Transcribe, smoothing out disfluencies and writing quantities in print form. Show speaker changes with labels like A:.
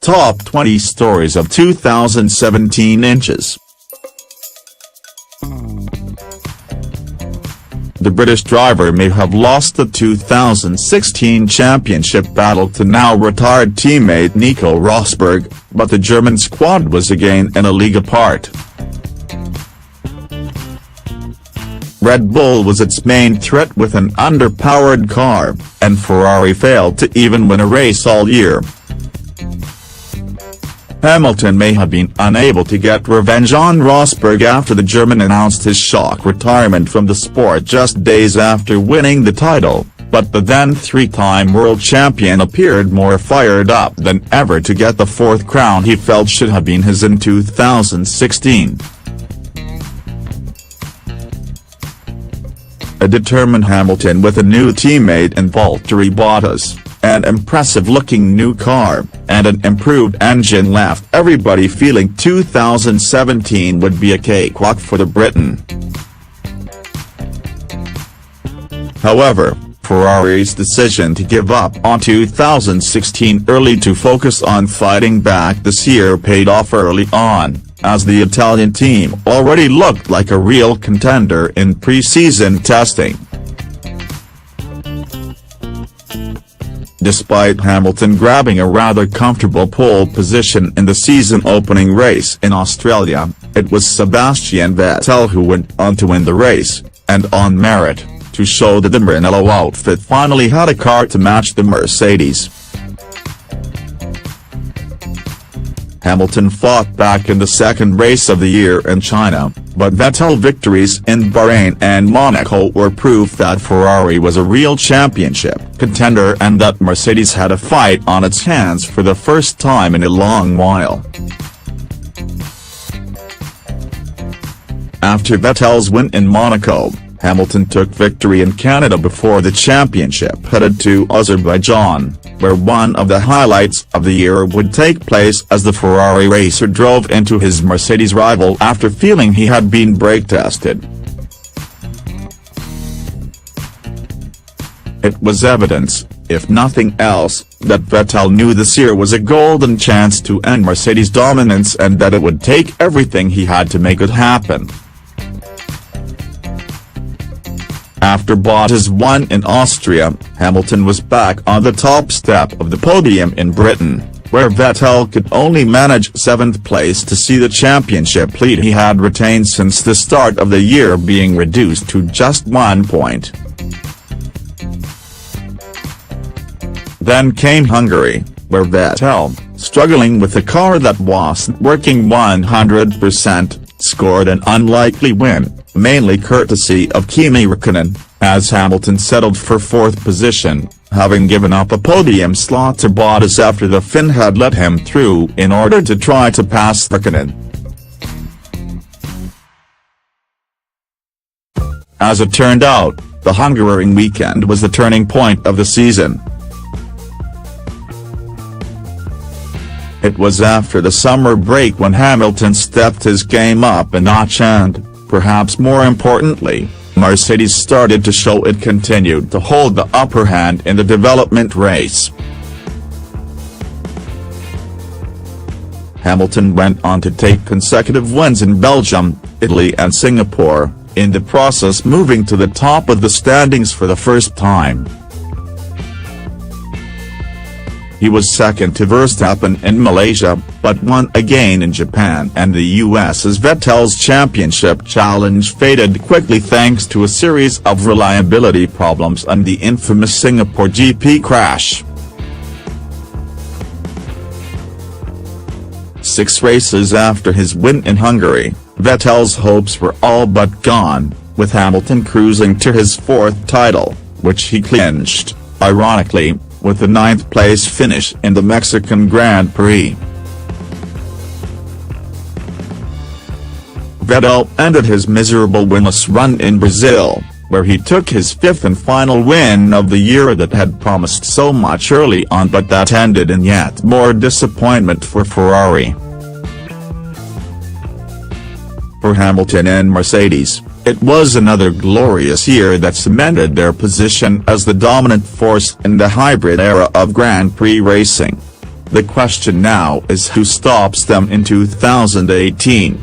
A: Top 20 Stories of 2017 inches. The British driver may have lost the 2016 championship battle to now-retired teammate Nico Rosberg, but the German squad was again in a league apart. Red Bull was its main threat with an underpowered car, and Ferrari failed to even win a race all year. Hamilton may have been unable to get revenge on Rosberg after the German announced his shock retirement from the sport just days after winning the title, but the then three-time world champion appeared more fired up than ever to get the fourth crown he felt should have been his in 2016. A determined Hamilton with a new teammate in Valtteri Bottas, an impressive-looking new car, and an improved engine left everybody feeling 2017 would be a cakewalk for the Briton. However, Ferrari's decision to give up on 2016 early to focus on fighting back this year paid off early on, as the Italian team already looked like a real contender in pre-season testing. Despite Hamilton grabbing a rather comfortable pole position in the season-opening race in Australia, it was Sebastian Vettel who went on to win the race, and on merit, to show that the Brunello outfit finally had a car to match the Mercedes. Hamilton fought back in the second race of the year in China, but Vettel victories in Bahrain and Monaco were proof that Ferrari was a real championship contender and that Mercedes had a fight on its hands for the first time in a long while. After Vettel's win in Monaco, Hamilton took victory in Canada before the championship headed to Azerbaijan, where one of the highlights of the year would take place as the Ferrari racer drove into his Mercedes rival after feeling he had been brake tested. It was evidence, if nothing else, that Vettel knew this year was a golden chance to end Mercedes' dominance and that it would take everything he had to make it happen. After Bottas won in Austria, Hamilton was back on the top step of the podium in Britain, where Vettel could only manage 7th place to see the championship lead he had retained since the start of the year being reduced to just 1 point. Then came Hungary, where Vettel, struggling with a car that wasn't working 100%, scored an unlikely win, mainly courtesy of Kimi Räikkönen, as Hamilton settled for 4th position, having given up a podium slot to Bottas after the Finn had let him through in order to try to pass Räikkönen. As it turned out, the Hungarian weekend was the turning point of the season. It was after the summer break when Hamilton stepped his game up a notch and, perhaps more importantly, Mercedes started to show it continued to hold the upper hand in the development race. Hamilton went on to take consecutive wins in Belgium, Italy and Singapore, in the process moving to the top of the standings for the first time. He was second to Verstappen in Malaysia, but won again in Japan and the US as Vettel's championship challenge faded quickly thanks to a series of reliability problems and the infamous Singapore GP crash. 6 races after his win in Hungary, Vettel's hopes were all but gone, with Hamilton cruising to his 4th title, which he clinched, ironically, with the 9th place finish in the Mexican Grand Prix. Vettel ended his miserable winless run in Brazil, where he took his 5th and final win of the year that had promised so much early on but that ended in yet more disappointment for Ferrari. For Hamilton and Mercedes, it was another glorious year that cemented their position as the dominant force in the hybrid era of Grand Prix racing. The question now is who stops them in 2018.